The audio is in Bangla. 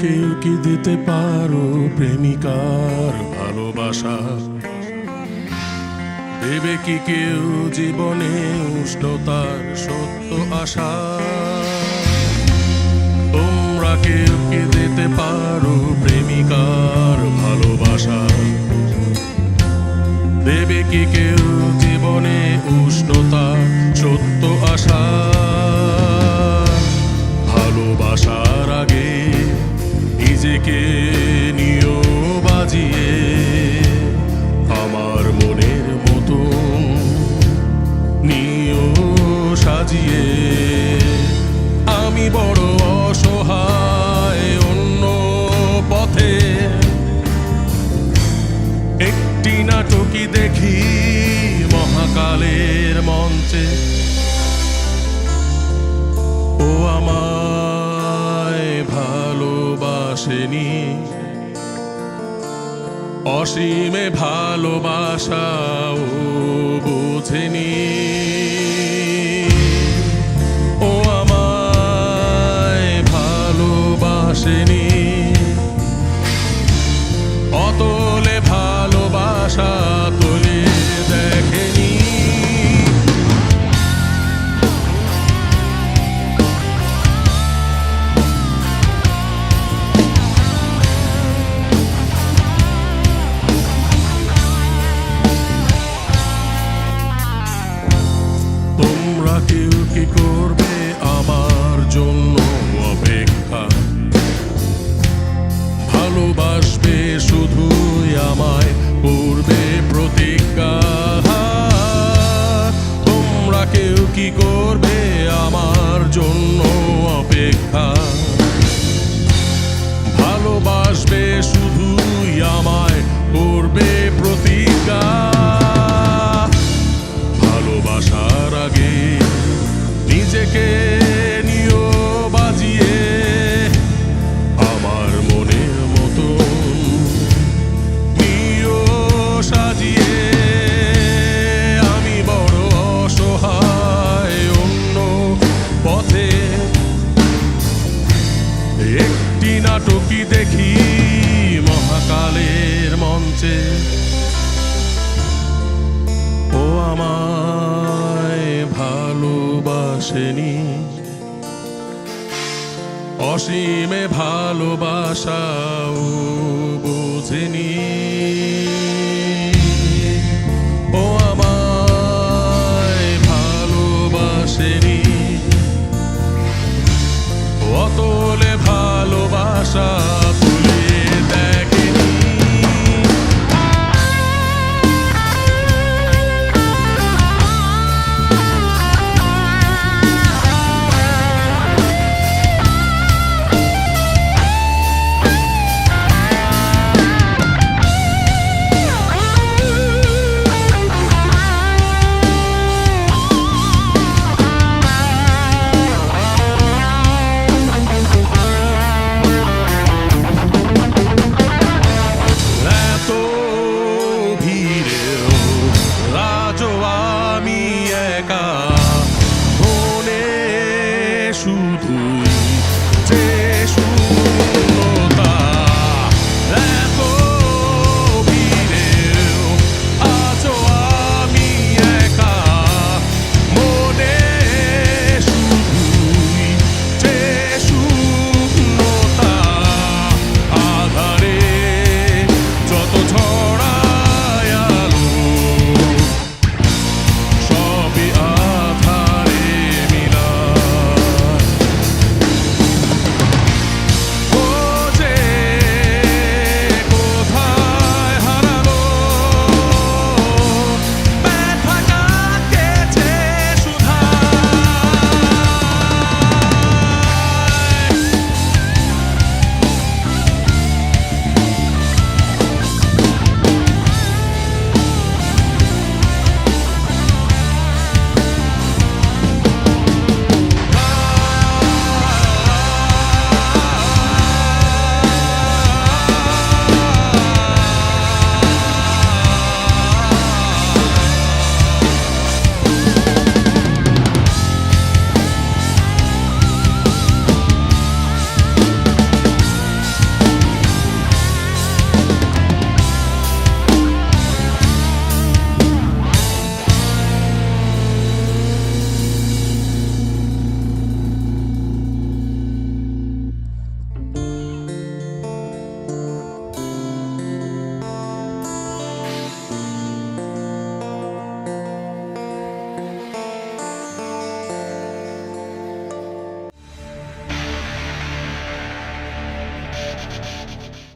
কেউ কি দিতে পারো প্রেমিকার ভালোবাসা? দেবে কি কেউ জীবনে উষ্ণতার সত্য আশা? তোমরা কেউ কি দিতে পারো প্রেমিকার ভালোবাসা? দেবে কি কেউ জীবনে উষ্ণতার সত্য আশা? ভালোবাসার আগে নিজেকে নিও বাজিয়ে, আমার মনের মতন নিও সাজিয়ে। আমি বড় অসহায় অন্য পথে, একটি নাটকই দেখি মহাকালের মঞ্চে। ও আমায় ভালোবাসেনি, অসীমে ভালোবাসাও বোঝেনি। ও আমায় ভালোবাসেনি, অতলে ভালোবাসা তোলে দেখেনি। তোমরা কেউ কি করবে আমার জন্য অপেক্ষা? ভালোবাসবে শুধুই আমায়, করবে প্রতিজ্ঞা। তোমরা কেউ কি করবে আমার জন্য অপেক্ষা? ভালোবাসবে শুধুই আমায়, করবে প্রতিজ্ঞা। ভালোবাসার আগে নিজেকে নিও বাজিয়ে, আমার মনের মতন নিও সাজিয়ে। আমি বড় অসহায় অন্য পথে, একটি নাটকই দেখি মহাকালের মঞ্চে। ও আমায় ভালোবাসেনি, অসীমে ভালোবাসাও